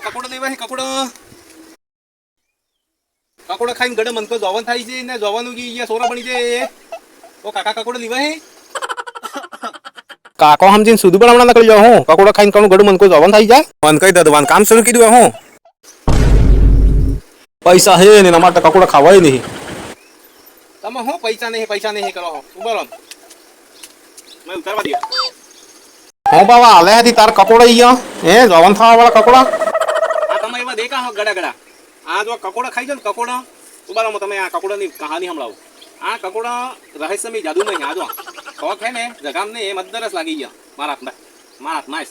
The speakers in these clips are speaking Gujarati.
કકોડો દેવા હે કકોડો કકોડો ખાઈને ગડે મન તો જવન થાય છે ને જવાનું કે અહીંયા સોરા બની છે ઓ કાકા કકોડો લેવા હે કાકો સમજીને સુધી પણ હમણાં નીકળી જાવ હું કકોડો ખાઈને કણું ગડું મન કો જવન થઈ જાય મન કહી દે કામ શરૂ કીધું હું પૈસા હે ને અમારે તો કકોડો ખાવાય નહીં તમે હું પૈસા નહીં કરો ઉભો રહો મેં ઉતારવા દે હું બાવા હાલે હતી તાર કકોડો અહીંયા હે જવન થવા વાળા કકોડા આ તમે એમાં દેખા હો ગડા ગડા આ જો કકોડા ખાઈ જાવ ને કકોડા ઉભા રહો તમે આ કકોડાની કહાની સંભળાવો આ કકોડા રહસ્યમય જાદુ નહીં આ જો ખોખ હે ને જગામ ને એ મદરસ લાગી ગયા મારા હાથમાં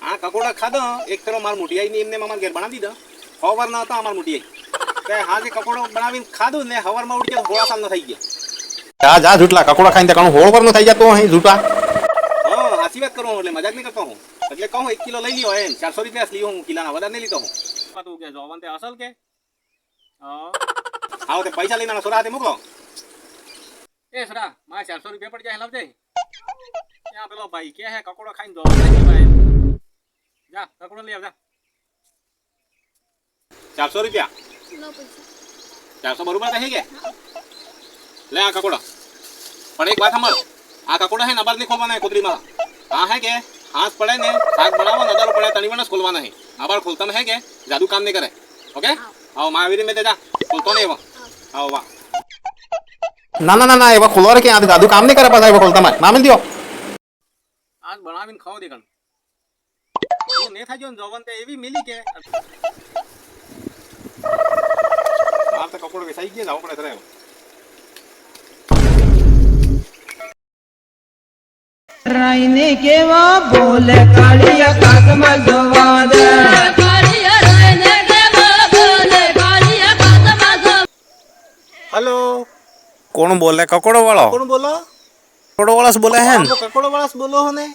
આ કકોડા ખાધો એક ફેરો માર મોટી આઈ ને એમને મામા ઘેર બનાવી દીધા હવાર ના હતા અમાર મોટી આઈ કે હાજે કકોડો બનાવીને ખાધું ને હવારમાં ઉડી ગયા હોળા સાલ ન થઈ ગયા જા જૂટલા કકોડા ખાઈને કણું હોળ પર ન થઈ જતો અહીં જૂટા હા સાચી વાત કરું એટલે મજાક નહીં કરતો હું એટલે કહું 1 કિલો લઈ લ્યો એમ 400 રૂપિયા લીધો હું કિલાના વધારે નહીં લીધો હું તું કે જોવન તે અસલ કે હા આવો તે પૈસા લઈને સોરા હાથે મોકલો એ સોરા મારે 400 રૂપિયા પડ જાય લાવજે ત્યાં પેલો ભાઈ કે હે કકોડો ખાઈને જોવન ભાઈ જા કકોડો લઈ આવ જા 400 રૂપિયા લો પૈસા 400 બરોબર થઈ કે લે આ કકોડો પણ એક વાત સાંભળ આ કકોડો હે નબર ની ખોલવાના હે કુતરી માં આ હે કે હાથ પડે ને શાક બનાવો નદર પડે તણી વણસ ખોલવાના હે આબાર ખોલતા હે કે જાદુ કામ નહીં કરે ઓકે આવો મહાવીર મેં જા ખોલતો નહીં એવો આવો વાહ ના એવા ખોલવા રે કે આ જાદુ કામ નહીં કરે પાછા એવા ખોલતા માં ના મિલ દિયો આજ બનાવીને ખાવ દે કણ તું ને થાજો જવન તે એવી મિલી કે આ તો કકોડો વેસાઈ ગયા જાવ પડે તરે રાઈને કેવા બોલે કાળિયા કાકમાં જોવા દે કાળિયા રાઈને કેવા બોલે કાળિયા કાકમાં જો હેલો કોણ બોલે કકોડો વાળો કોણ બોલો કકોડો વાળા બોલે હે કકોડો વાળા બોલો હને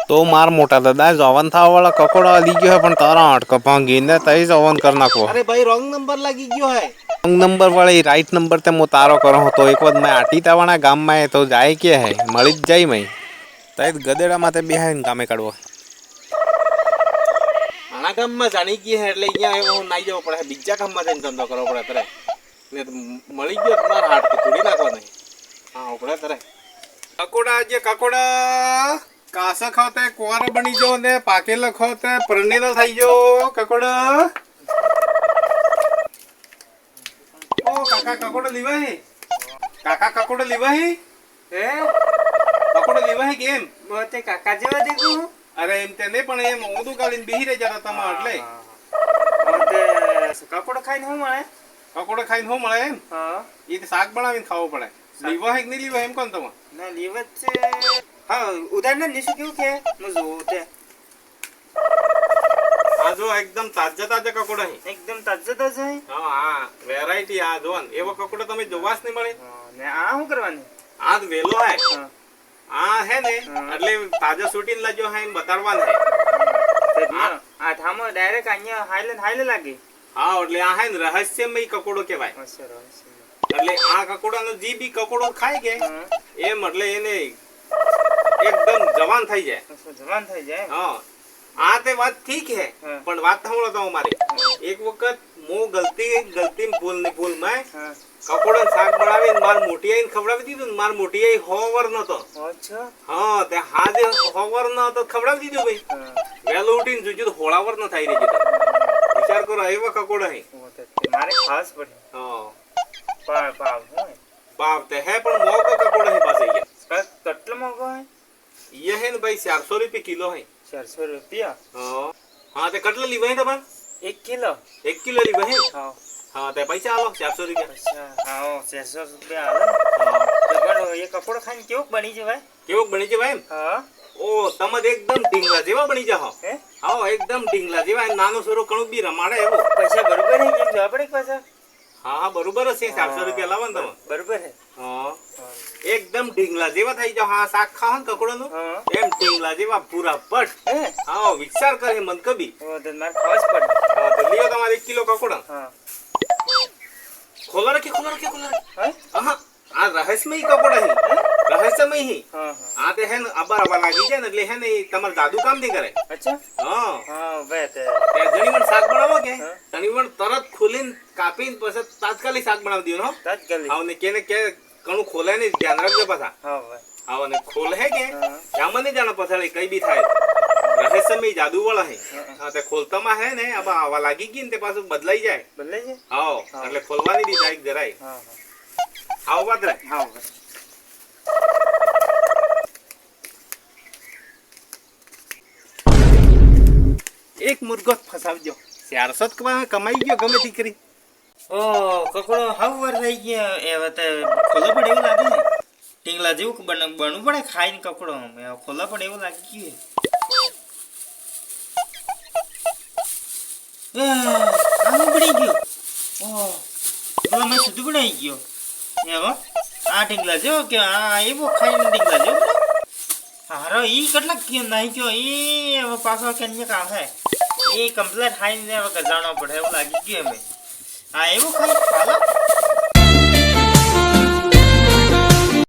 તો માર મોટા દાદા જવન થવા વાળા કકોડો આવી ગયો હે પણ તારા અટક ભાંગીને તઈ જવન કર નાખો અરે ભાઈ રોંગ નંબર લાગી ગયો હે રોંગ નંબર વાળી રાઈટ નંબર તે મો તારો કરો તો એક વખત મેં આટી તાવાના ગામમાં એ તો જાય કે હે મળી જ જાય મય તઈ ગદેડા માથે બેહાઈને ગામે કાઢવો આના ગામમાં જાણી ગઈ હે એટલે અહીંયા હું નાઈ જવો પડે બીજા ગામમાં જઈને ધંધો કરવો પડે તરે ને મળી ગયો તમારા હાથ તોડી નાખવા નહીં હા ઉપડે તરે કકોડા જે કકોડા કાસા ખાતે કુવારો બની જો ને પાકેલો ખાતે પરણેલો થઈ ગયો કકોડા ઓ કાકા કકોડા લીવા હે કાકા કકોડા લીવા હે હે કકોડો લેવા હે કેમ મોતે કાકા જેવા દેખું અરે એમ તે ને પણ એમ ઓદું કાલીન બેહી રહી જતા તમા એટલે મોતે કકોડો ખાઈને હું મળે કકોડો ખાઈને હું મળે એમ હા ઈ તો શાક બનાવીને ખાવો પડે લીવા હે કે નહીં લીવા એમ કોણ તમે ના લીવા છે હા ઉદાહરણ નીસુ કેવું કે મજો તે આ જો એકદમ તાજા કકોડો હે એકદમ તાજા હે હા વેરાયટી આ જોન એવો કકોડો તમે જોવાસ નહીં મળે ને આ શું કરવાની આ વેલો હે આ હે ને એટલે તાજા શૂટિંગ લાજો હે બતાડવાનું હે આ થામો ડાયરેક્ટ અહીંયા હાઈલે લાગે હા એટલે આ હે ને રહસ્યમય કકોડો કહેવાય એટલે આ કકોડાનો જી બી કકોડો ખાય કે એમ એટલે એને એકદમ જવાન થઈ જાય હા આ તે વાત ઠીક હે પણ વાત સાંભળો તો મારી એક વખત મો ગલતી ભૂલ માં કકોડો શાક બનાવીને માર મોટી આઈને ખવડાવી દીધું માર મોટી આઈ હોવર નતો અચ્છા હા તે હાજે હોવર નતો ખવડાવી દીધું ભાઈ વેલો ઉઠીને જોજો હોળાવર ન થઈ રહી જતો વિચાર કરો એવો કકોડો હે મારે ખાસ પડે હા પાવ તે હે પણ મોગો કકોડો હે પાસે અહીંયા કેટલો મોગો હે ये है ना भाई 400 रुपये किलो है 400 रुपया हाँ तो कटला ली वही तो 1 किलो ली वही हाँ तो पैसा आलो 400 रुपया हाँ 400 रुपया आलो तो पर ये कपड़ो खाने केवक बनी जे भाई हाँ ओ तमद एकदम ढींगला जेवा बनी जा हाँ एकदम ढींगला जेवा नानो सोरो कणुक बी रमाड़े एवो पैसा बरोबर है केम जवा पड़े पैसा हाँ बरोबर है 400 रुपया लावन तम बरोबर है हाँ एकदम ढींगला जेवा થઈ જાવ હા શાક ખાવ ને કકોડોનું એમ ઢીંગલા જેવા પૂરા પટ હા વિચાર કરે મન કબી ઓ તો માર ખાસ પડ હા તો લ્યો તમારે 1 કિલો કકોડા હા ખોલા રાખી હા આ રહસ્યમય કકોડા હે રહસ્યમય હી આ તે હે ને આબા લાગી જાય ને એટલે હે ને તમાર દાદુ કામ નહીં કરે અચ્છા હા હા બે તે જણી પણ શાક બનાવો કે તણી પણ તરત ખોલીને કાપીને પછી તાત્કાલિક શાક બનાવી દયો હો તાત્કાલિક આવને કેને કે કણું ખોલે નહીં ધ્યાન રાખજો પાછા હા ભાઈ આવને ખોલ હે કે આમાં નહીં જાણે પછાડી કઈ બી થાય રહસ્યમય જાદુ વાળા હે હા તે ખોલતામાં હે ને આબા આવા લાગી ગઈ ને તે પાછું બદલાઈ જાય બદલાઈ જાય હા એટલે ખોલવાની દી જાય જરાય હા આવો વાત રે હા ભાઈ એક મુર્ગો ફસાવજો 400 કમાઈ ગયો ગમે તે કરી ઓ કકડો હાવ વાર થઈ ગયા એ વતે ખોલો પડે એવું લાગે ને ટીંગલા જેવું બનવું પડે ખાઈને કકડો ખોલા પડે એવું લાગી ગયું આમ પડી ગયું ઓ પેલા મેં સીધું પડાઈ ગયો એવો આ ટીંગલા જેવો કે આ એવો ખાઈને ટીંગલા જેવો હારો ઈ કેટલાક કયો નહીં કયો એ હવે પાછો કેન્ય કામ હે એ કમ્પ્લેટ ખાઈને હવે જાણવા પડે એવું લાગી ગયું અમે આ એવું ખાઈ પાલા